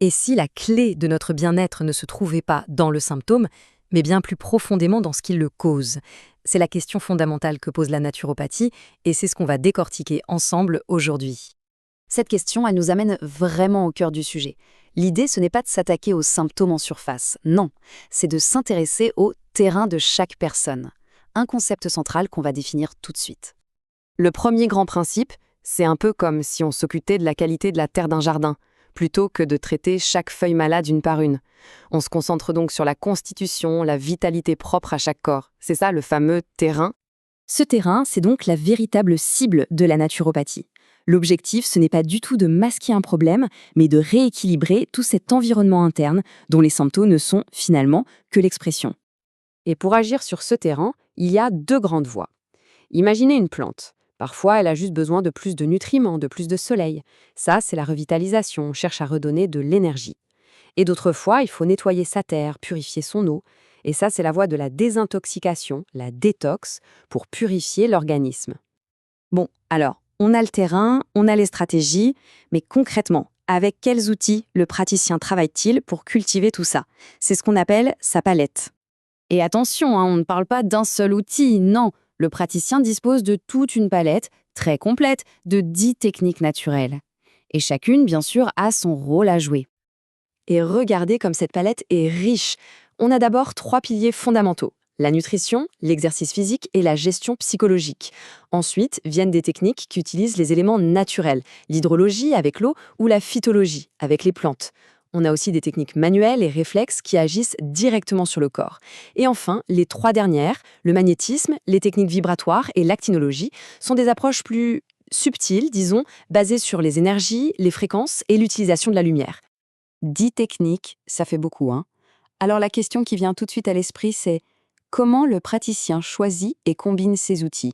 Et si la clé de notre bien-être ne se trouvait pas dans le symptôme, mais bien plus profondément dans ce qui le cause? C'est la question fondamentale que pose la naturopathie, et c'est ce qu'on va décortiquer ensemble aujourd'hui. Cette question, elle nous amène vraiment au cœur du sujet. L'idée, ce n'est pas de s'attaquer aux symptômes en surface, non, c'est de s'intéresser au terrain de chaque personne. Un concept central qu'on va définir tout de suite. Le premier grand principe, c'est un peu comme si on s'occupait de la qualité de la terre d'un jardin, plutôt que de traiter chaque feuille malade une par une. On se concentre donc sur la constitution, la vitalité propre à chaque corps. C'est ça le fameux terrain. Ce terrain, c'est donc la véritable cible de la naturopathie. L'objectif, ce n'est pas du tout de masquer un problème, mais de rééquilibrer tout cet environnement interne dont les symptômes ne sont finalement que l'expression. Et pour agir sur ce terrain, il y a deux grandes voies. Imaginez une plante. Parfois, elle a juste besoin de plus de nutriments, de plus de soleil. Ça, c'est la revitalisation, on cherche à redonner de l'énergie. Et d'autres fois, il faut nettoyer sa terre, purifier son eau. Et ça, c'est la voie de la désintoxication, la détox, pour purifier l'organisme. Bon, alors, on a le terrain, on a les stratégies, mais concrètement, avec quels outils le praticien travaille-t-il pour cultiver tout ça? C'est ce qu'on appelle sa palette. Et attention, on ne parle pas d'un seul outil, non. Le praticien dispose de toute une palette, très complète, de 10 techniques naturelles. Et chacune, bien sûr, a son rôle à jouer. Et regardez comme cette palette est riche. On a d'abord 3 piliers fondamentaux. La nutrition, l'exercice physique et la gestion psychologique. Ensuite viennent des techniques qui utilisent les éléments naturels, l'hydrologie avec l'eau ou la phytologie avec les plantes. On a aussi des techniques manuelles et réflexes qui agissent directement sur le corps. Et enfin, les 3 dernières, le magnétisme, les techniques vibratoires et l'actinologie, sont des approches plus subtiles, disons, basées sur les énergies, les fréquences et l'utilisation de la lumière. 10 techniques, ça fait beaucoup, hein. Alors la question qui vient tout de suite à l'esprit, c'est comment le praticien choisit et combine ces outils?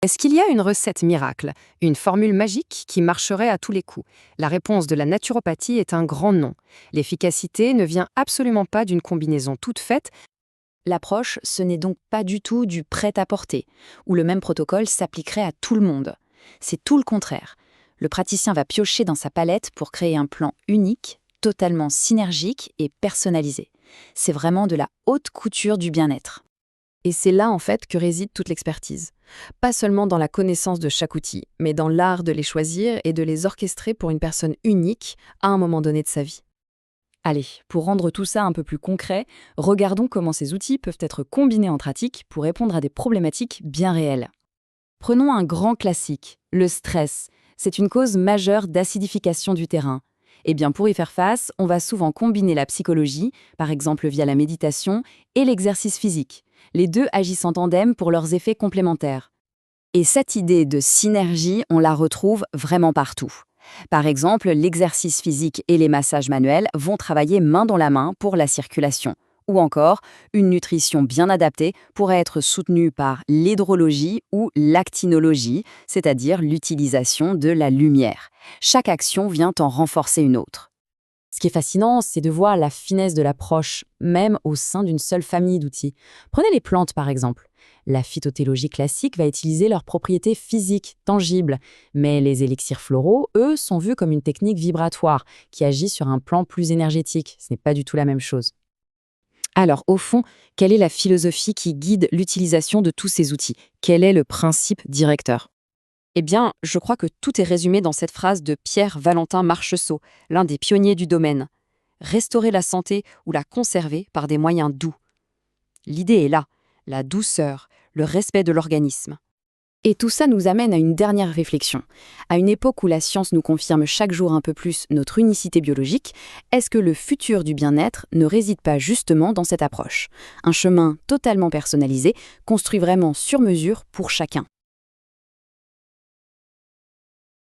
Est-ce qu'il y a une recette miracle, une formule magique qui marcherait à tous les coups? La réponse de la naturopathie est un grand non. L'efficacité ne vient absolument pas d'une combinaison toute faite. L'approche, ce n'est donc pas du tout du prêt-à-porter, où le même protocole s'appliquerait à tout le monde. C'est tout le contraire. Le praticien va piocher dans sa palette pour créer un plan unique, totalement synergique et personnalisé. C'est vraiment de la haute couture du bien-être. Et c'est là, en fait, que réside toute l'expertise. Pas seulement dans la connaissance de chaque outil, mais dans l'art de les choisir et de les orchestrer pour une personne unique à un moment donné de sa vie. Allez, pour rendre tout ça un peu plus concret, regardons comment ces outils peuvent être combinés en pratique pour répondre à des problématiques bien réelles. Prenons un grand classique, le stress. C'est une cause majeure d'acidification du terrain. Eh bien, pour y faire face, on va souvent combiner la psychologie, par exemple via la méditation, et l'exercice physique. Les deux agissent en tandem pour leurs effets complémentaires. Et cette idée de synergie, on la retrouve vraiment partout. Par exemple, l'exercice physique et les massages manuels vont travailler main dans la main pour la circulation. Ou encore, une nutrition bien adaptée pourrait être soutenue par l'hydrologie ou l'actinologie, c'est-à-dire l'utilisation de la lumière. Chaque action vient en renforcer une autre. Ce qui est fascinant, c'est de voir la finesse de l'approche, même au sein d'une seule famille d'outils. Prenez les plantes, par exemple. La phytothéologie classique va utiliser leurs propriétés physiques, tangibles, mais les élixirs floraux, eux, sont vus comme une technique vibratoire qui agit sur un plan plus énergétique. Ce n'est pas du tout la même chose. Alors, au fond, quelle est la philosophie qui guide l'utilisation de tous ces outils? Quel est le principe directeur? Eh bien, je crois que tout est résumé dans cette phrase de Pierre-Valentin Marcheseau, l'un des pionniers du domaine. Restaurer la santé ou la conserver par des moyens doux. L'idée est là, la douceur, le respect de l'organisme. Et tout ça nous amène à une dernière réflexion. À une époque où la science nous confirme chaque jour un peu plus notre unicité biologique, est-ce que le futur du bien-être ne réside pas justement dans cette approche? Un chemin totalement personnalisé, construit vraiment sur mesure pour chacun.